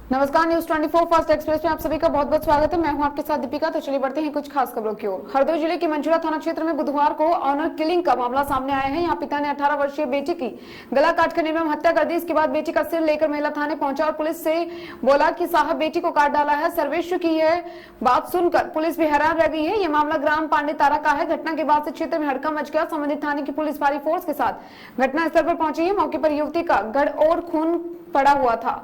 नमस्कार, news 24 fast express में आप सभी का बहुत बहुत स्वागत है। मैं हूं आपके साथ दीपिका। तो चलिए बढ़ते हैं कुछ खास खबरों की ओर। हरदोई जिले के मंचूरा थाना क्षेत्र में बुधवार को ऑनर किलिंग का मामला सामने आया है। यहां पिता ने 18 वर्षीय बेटी की गला काटकर निर्मम हत्या कर दी। इसके बाद बेटी का सिर लेकर महिला थाने पहुंचा और पुलिस से बोला कि साहब बेटी को काट डाला है। सर्वेश्वर की यह बात सुनकर पुलिस भी हैरान रह गई है। यह मामला ग्राम पांडे तारा का है। घटना के बाद से क्षेत्र में हड़कंप मच गया। संबंधित थाने की पुलिस भारी फोर्स के साथ घटनास्थल पर पहुंची है। मौके पर युवती का गड़ और खून पड़ा हुआ था।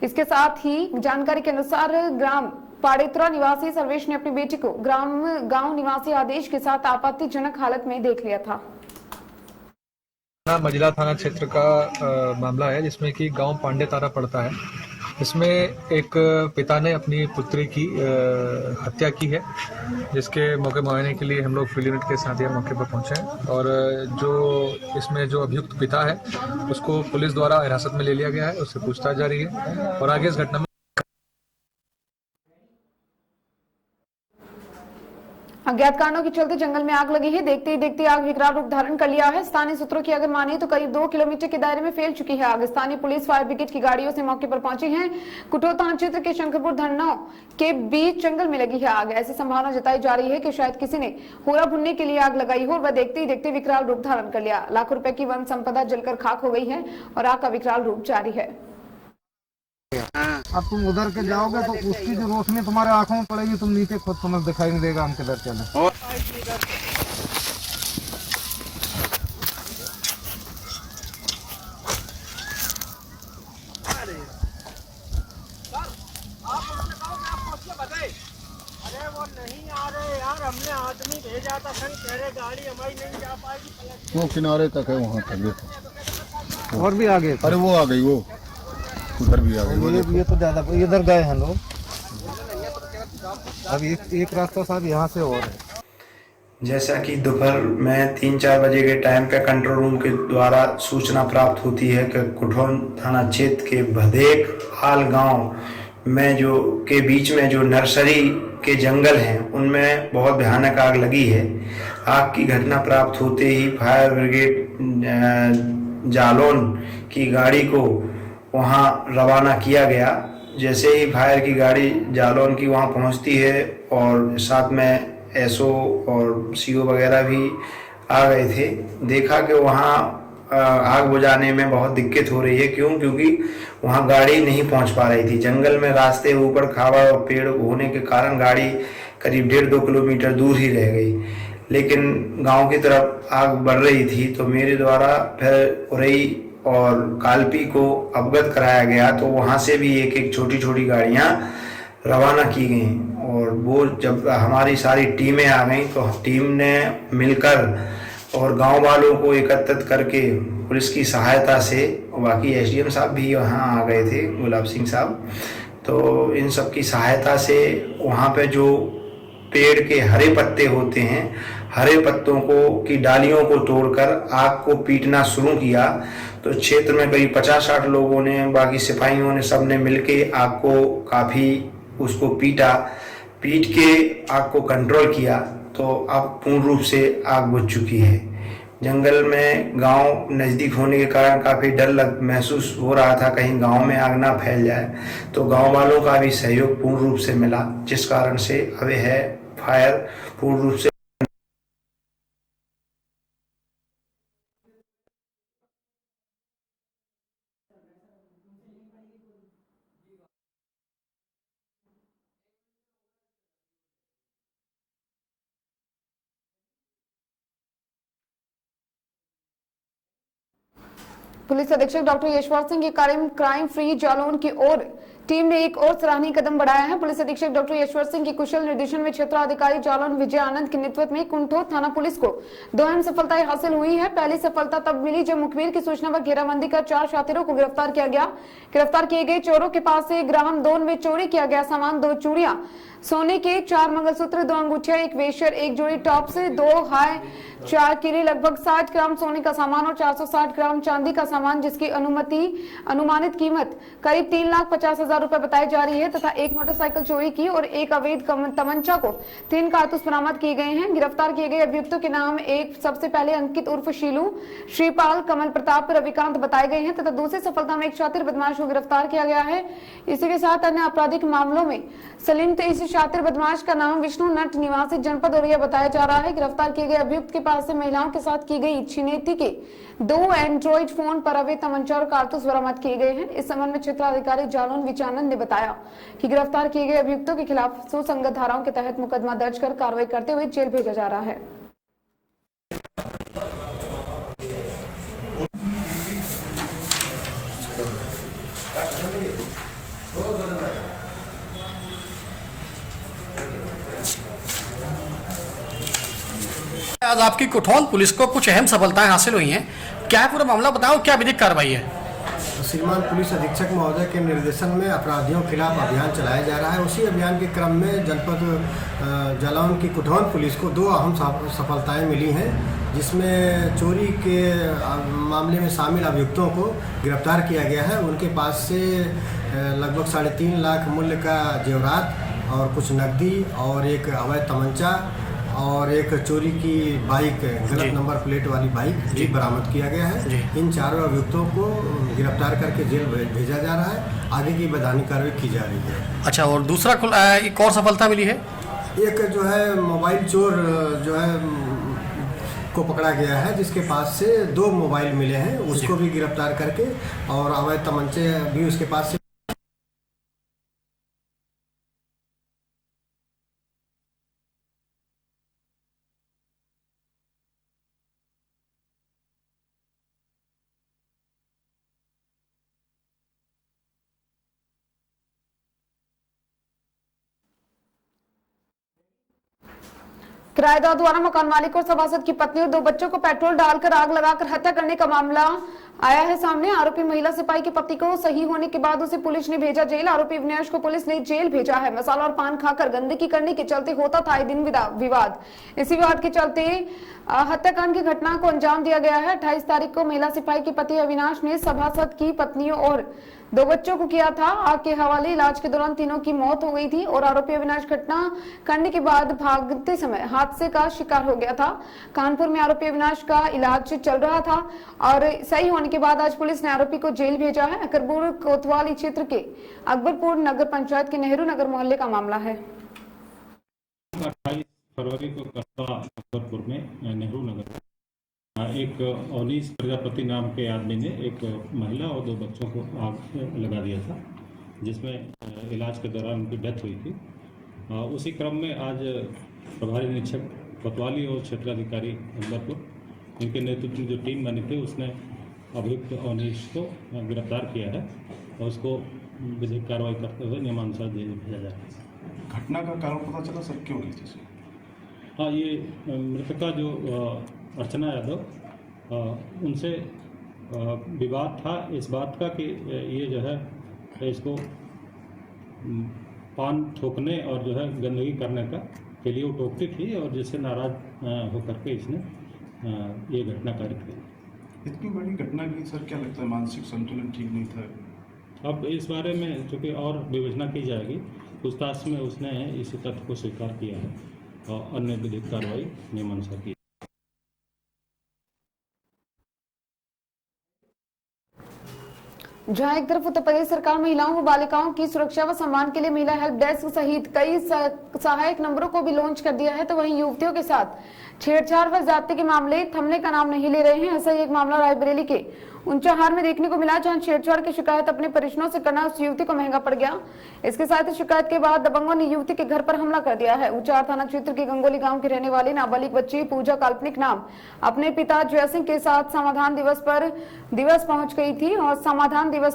इसके साथ ही जानकारी के अनुसार ग्राम पाड़ेतरा निवासी सर्वेश ने अपनी बेटी को गांव निवासी आदेश के साथ आपत्तिजनक हालत में देख लिया था। मजिला थाना क्षेत्र का मामला है जिसमें कि गांव पांडे तारा पड़ता है। इसमें एक पिता ने अपनी पुत्री की हत्या की है, जिसके मौके मुआयने के लिए हम लोग फील्ड यूनिट के साथ यह मौके पर पहुंचे हैं और जो इसमें जो अभियुक्त पिता है उसको पुलिस द्वारा हिरासत में ले लिया गया है। उससे पूछताछ जारी है और आगे इस घटना में अज्ञात कारणों के चलते जंगल में आग लगी है। देखते ही देखते आग विकराल रूप धारण कर लिया है। स्थानीय सूत्रों की अगर मानिए तो करीब 2 किलोमीटर के दायरे में फैल चुकी है आग। स्थानीय पुलिस फायर ब्रिगेड की गाड़ियों से मौके पर पहुंची है। कुटो थाना क्षेत्र के शंकरपुर धरनाओं के बीच जंगल में लगी है आग। ऐसी संभावना जताई जा रही है कि शायद किसी ने होरा भुनने के लिए आग लगाई हो और वह देखते ही देखते विकराल रूप धारण कर लिया। लाखों रुपए की वन संपदा जलकर खाक हो गई है और आग का विकराल रूप जारी है। अब तुम उधर के जाओगे तो उसकी जो रोशनी तुम्हारे आंखों में पड़ेगी, तुम नीचे खुद समझ दिखाई नहीं देगा हम किधर चले। अरे वो नहीं आ रहे यार, हमने आदमी भेजा था, संग कह रहे गाड़ी हमारी नहीं जा पाएगी। वो किनारे तक है, वहाँ तक और भी आगे, अरे वो आ गई, वो उधर भी आ गई। ये तो ज्यादा इधर गए हैं लोग। अब एक रास्ता साहब यहाँ से और है। जैसा कि दोपहर में 3-4 बजे के टाइम पे कंट्रोल रूम के द्वारा सूचना प्राप्त होती है कि कुठौन थाना क्षेत्र के भदेक हाल गांव में जो के बीच में जो नर्सरी के जंगल हैं उनमें बहुत भयानक आग लगी है। आग की घटना प्राप्त होते ही फायर ब्रिगेड जालौन की गाड़ी को वहां रवाना किया गया। जैसे ही फायर की गाड़ी जालौन की वहां पहुंचती है और साथ में एसओ और सीओ वगैरह भी आ गए थे, देखा कि वहां आग बुझाने में बहुत दिक्कत हो रही है। क्योंकि वहां गाड़ी नहीं पहुंच पा रही थी। जंगल में रास्ते ऊपर खावा और पेड़ होने के कारण गाड़ी करीब 1.5-2 किलोमीटर दूर ही रह गई। लेकिन गांव की तरफ आग बढ़ रही थी तो मेरे द्वारा फिर उरई और कालपी को अवगत कराया गया, तो वहां से भी एक छोटी छोटी गाड़ियां रवाना की गई और वो जब हमारी सारी टीमें आ गई तो टीम ने मिलकर और गांव वालों को एकत्रित करके पुलिस की सहायता से, बाकी एसडीएम साहब भी वहाँ आ गए थे, गुलाब सिंह साहब, तो इन सब की सहायता से वहाँ पे जो पेड़ के हरे पत्ते होते हैं, हरे पत्तों को की डालियों को तोड़कर आग को पीटना शुरू किया। तो क्षेत्र में करीब 50-60 लोगों ने, बाकी सिपाहियों ने, सब ने मिलके आग को काफ़ी उसको पीट के आग को कंट्रोल किया। तो अब पूर्ण रूप से आग बुझ चुकी है। जंगल में गांव नज़दीक होने के कारण काफ़ी डर महसूस हो रहा था कहीं गांव में आग ना फैल जाए, तो गांव वालों का भी सहयोग पूर्ण रूप से मिला, जिस कारण से अब है फायर पूर्ण रूप से पुलिस अधीक्षक डॉक्टर यशवंत सिंह की क्राइम फ्री जालौन की ओर टीम ने एक और सराहनीय कदम बढ़ाया है। पुलिस अधीक्षक डॉक्टर यशवंत सिंह की कुशल निर्देशन में क्षेत्राधिकारी जालौन विजय आनंद के नेतृत्व में कुंठो थाना पुलिस को 2 अहम सफलताएं हासिल हुई है। पहली सफलता तब मिली जब मुखबिर की सूचना पर घेराबंदी कर 4 शातिरों को गिरफ्तार किया गया। गिरफ्तार किए गए चोरों के पास से ग्राम दोन में चोरी किया गया सामान, 2 चूड़ियां सोने के, 4 मंगलसूत्र, 2 अंगूठियां, 1 वेशर, 1 जोड़ी टॉप्स, 2 हाई 4 किले, लगभग 60 ग्राम सोने का सामान और 460 ग्राम चांदी का सामान, जिसकी अनुमानित कीमत करीब 3,50,000 रुपए बताई जा रही है तथा एक मोटरसाइकिल चोरी की और एक अवैध तमंचा को 3 कारतूस बरामद किए गए हैं। गिरफ्तार किए गए अभियुक्तों के नाम एक सबसे पहले अंकित उर्फ शीलू, श्रीपाल, कमल प्रताप, रविकांत बताए गए हैं तथा दूसरी सफलता में एक शातिर बदमाश को गिरफ्तार किया गया है। इसी के साथ अन्य आपराधिक मामलों में संलिप्त इस शातिर बदमाश का नाम विष्णु नट निवासी जनपद औरैया बताया जा रहा है। गिरफ्तार किए गए अभियुक्त के पास से महिलाओं के साथ की गई छिनैती के 2 एंड्रॉइड फोन पर अवैध तमंचा और कारतूस बरामद किए गए हैं। इस संबंध में क्षेत्राधिकारी जालौन विचानंद ने बताया कि गिरफ्तार किए गए अभियुक्तों के खिलाफ सुसंगत धाराओं के तहत मुकदमा दर्ज कर कार्रवाई करते हुए जेल भेजा जा रहा है। आज आपकी कुठौन पुलिस को कुछ अहम सफलताएं हासिल हुई हैं, क्या है पूरा मामला बताओ, क्या विधिक कार्रवाई है? श्रीमान पुलिस अधीक्षक महोदय के निर्देशन में अपराधियों के खिलाफ अभियान चलाया जा रहा है। उसी अभियान के क्रम में जनपद जालौन की कुठौन पुलिस को 2 अहम सफलताएं मिली हैं, जिसमें चोरी के मामले में शामिल अभियुक्तों को गिरफ्तार किया गया है। उनके पास से लगभग 3.5 लाख मूल्य का जेवरात और कुछ नकदी और एक अवैध तमंचा और एक चोरी की बाइक, गलत नंबर प्लेट वाली बाइक भी बरामद किया गया है। इन चारों अभियुक्तों को गिरफ्तार करके जेल भेजा जा रहा है। आगे की वैधानिक कार्रवाई की जा रही है। अच्छा, और दूसरा एक और सफलता मिली है? एक जो है मोबाइल चोर जो है को पकड़ा गया है, जिसके पास से 2 मोबाइल मिले हैं, उसको भी गिरफ्तार करके और अवैध तमंचे भी उसके पास से। किराएदार द्वारा मकान मालिक और सभासद की पत्नी और 2 बच्चों को पेट्रोल डालकर आग लगाकर हत्या करने का मामला आया है सामने। आरोपी महिला सिपाही के पति को सही होने के बाद उसे पुलिस ने भेजा जेल। आरोपी अविनाश को पुलिस ने जेल भेजा है। मसाला और पान खाकर गंदगी करने के चलते होता था आए दिन विवाद। इसी विवाद के चलते हत्याकांड की घटना को अंजाम दिया गया है। 28 तारीख को महिला सिपाही के पति अविनाश ने सभासद की पत्नियों और 2 बच्चों को किया था आग के हवाले। इलाज के दौरान तीनों की मौत हो गई थी और आरोपी अविनाश घटना करने के बाद भागते समय हादसे का शिकार हो गया था। कानपुर में आरोपी अविनाश का इलाज चल रहा था और सही होने के बाद आज पुलिस ने आरोपी को जेल भेजा है। अकबरपुर कोतवाली क्षेत्र के अकबरपुर नगर पंचायत के नेहरू नगर मोहल्ले का मामला है। 28 फरवरी को कस्बा अकबरपुर में नेहरू नगर एक अवनीश प्रजापति नाम के आदमी ने एक महिला और 2 बच्चों को आग लगा दिया था, जिसमें इलाज के दौरान उनकी डेथ हुई थी। उसी क्रम में आज प्रभारी निरीक्षक कोतवाली और क्षेत्राधिकारी अकबरपुर इनके नेतृत्व में जो टीम बनी थी, उसने अभियुक्त अवनीश को गिरफ्तार किया है और उसको विधिक कार्रवाई करते हुए नियमानुसार जेल भेजा जा रहा है। घटना का कारण पता चला सर, क्यों हुई थी? हाँ, ये मृतका जो अर्चना यादव, उनसे विवाद था इस बात का कि ये जो है इसको पान थूकने और जो है गंदगी करने का के लिए वो टोकती थी और जिससे नाराज होकर के इसने ये घटना कारित की। इतनी बड़ी घटना की सर क्या लगता है मानसिक संतुलन ठीक नहीं था? अब इस बारे में चूँकि और विवेचना की जाएगी, पूछताछ में उसने इसी तथ्य को स्वीकार किया है और अन्य विधिक कार्रवाई नियमानुसार की। जहां एक तरफ उत्तर प्रदेश सरकार महिलाओं व बालिकाओं की सुरक्षा व सम्मान के लिए महिला हेल्प डेस्क सहित कई सहायक नंबरों को भी लॉन्च कर दिया है, तो वहीं युवतियों के साथ छेड़छाड़ व ज्यादती के मामले थमने का नाम नहीं ले रहे हैं। ऐसा ही एक मामला रायबरेली के ऊंचाहार में देखने को मिला, जहां छेड़छाड़ की शिकायत अपने परिजनों से करना उस युवती को महंगा पड़ गया। इसके साथ ही शिकायत के बाद दबंगों ने युवती के घर पर हमला कर दिया है। ऊंचाहार थाना क्षेत्र के गंगोली गांव की रहने वाली नाबालिग बच्ची पूजा काल्पनिक नाम अपने पिता जय सिंह के साथ समाधान दिवस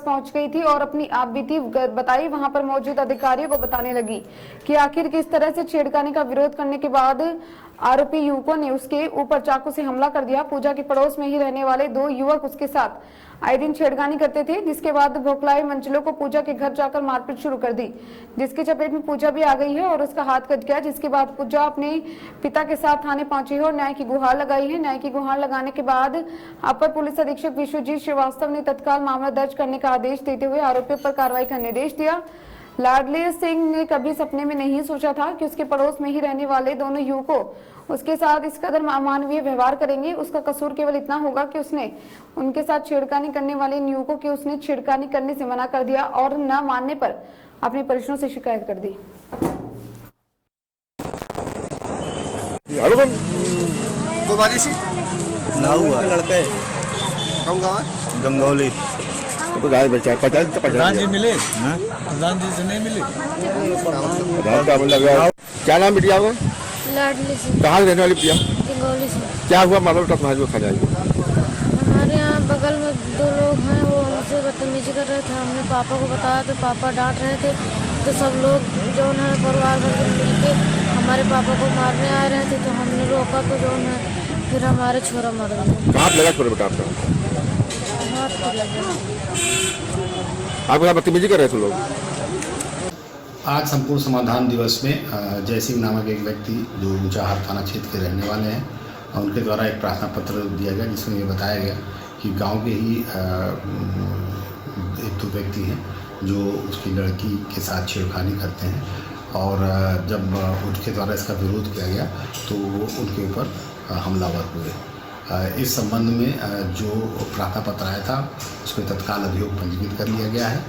पहुंच गई थी और अपनी आप बीती बताई। वहां पर मौजूद अधिकारियों को बताने लगी कि आखिर किस तरह से छेड़खानी का विरोध करने के बाद आरोपी युवकों ने उसके ऊपर चाकू से हमला कर दिया। पूजा के पड़ोस में ही रहने वाले 2 युवक उसके साथ साथ आए दिन छेड़खानी करते थे, जिसके बाद बौखलाए मंजिलों को पूजा के घर जाकर मारपीट शुरू कर दी, जिसकी चपेट में पूजा भी आ गई है और उसका हाथ कट गया। जिसके बाद पूजा अपने पिता के साथ थाने पहुंची है और न्याय की गुहार लगाई है। न्याय की गुहार लगाने के बाद अपर पुलिस अधीक्षक विश्वजीत श्रीवास्तव ने तत्काल मामला दर्ज करने का आदेश देते हुए आरोपियों पर कार्रवाई का निर्देश दिया। लाडली सिंह ने कभी सपने में नहीं सोचा था कि उसके पड़ोस में ही रहने वाले दोनों युवकों उसके साथ इस कदर अमानवीय व्यवहार करेंगे। उसका कसूर केवल इतना होगा कि उसने उनके साथ छेड़खानी करने वाले इन युवकों की उसने छेड़खानी करने से मना कर दिया और न मानने पर अपने परिजनों से शिकायत कर दी। लड़का है कौन गाँव है? गंगौली। तो गाय बचा प्रधान जी मिले? प्रधान जी से नहीं मिले। क्या नाम बिटिया आपका? लाडली सिंह। कहाँ रहने वाली बिटिया? गंगौली से। क्या हुआ मालूम तक महाजो खा जाएगी? हमारे यहाँ बगल में 2 लोग हैं, वो हमसे बदतमीजी कर रहे थे। हमने पापा को बताया तो पापा डांट रहे थे, तो सब लोग जो है परिवार भर मिल के हमारे पापा को मारने आ रहे थे, तो हमने रोका तो जो है फिर हमारे छोरा मर गए। कहाँ लगा छोरे बेटा आपका? हाथ पर लगा। आपके यहाँ बदतमीजी कर रहे थे लोग? आज संपूर्ण समाधान दिवस में जय सिंह नामक एक व्यक्ति जो ऊंचाहार थाना क्षेत्र के रहने वाले हैं, उनके द्वारा एक प्रार्थना पत्र दिया गया जिसमें ये बताया गया कि गांव के ही एक दो व्यक्ति हैं जो उसकी लड़की के साथ छेड़खानी करते हैं, और जब उनके द्वारा इसका विरोध किया गया तो उनके ऊपर हमलावर हुए। इस संबंध में जो प्रार्थना पत्र आया था उसमें तत्काल अभियोग पंजीकृत कर लिया गया है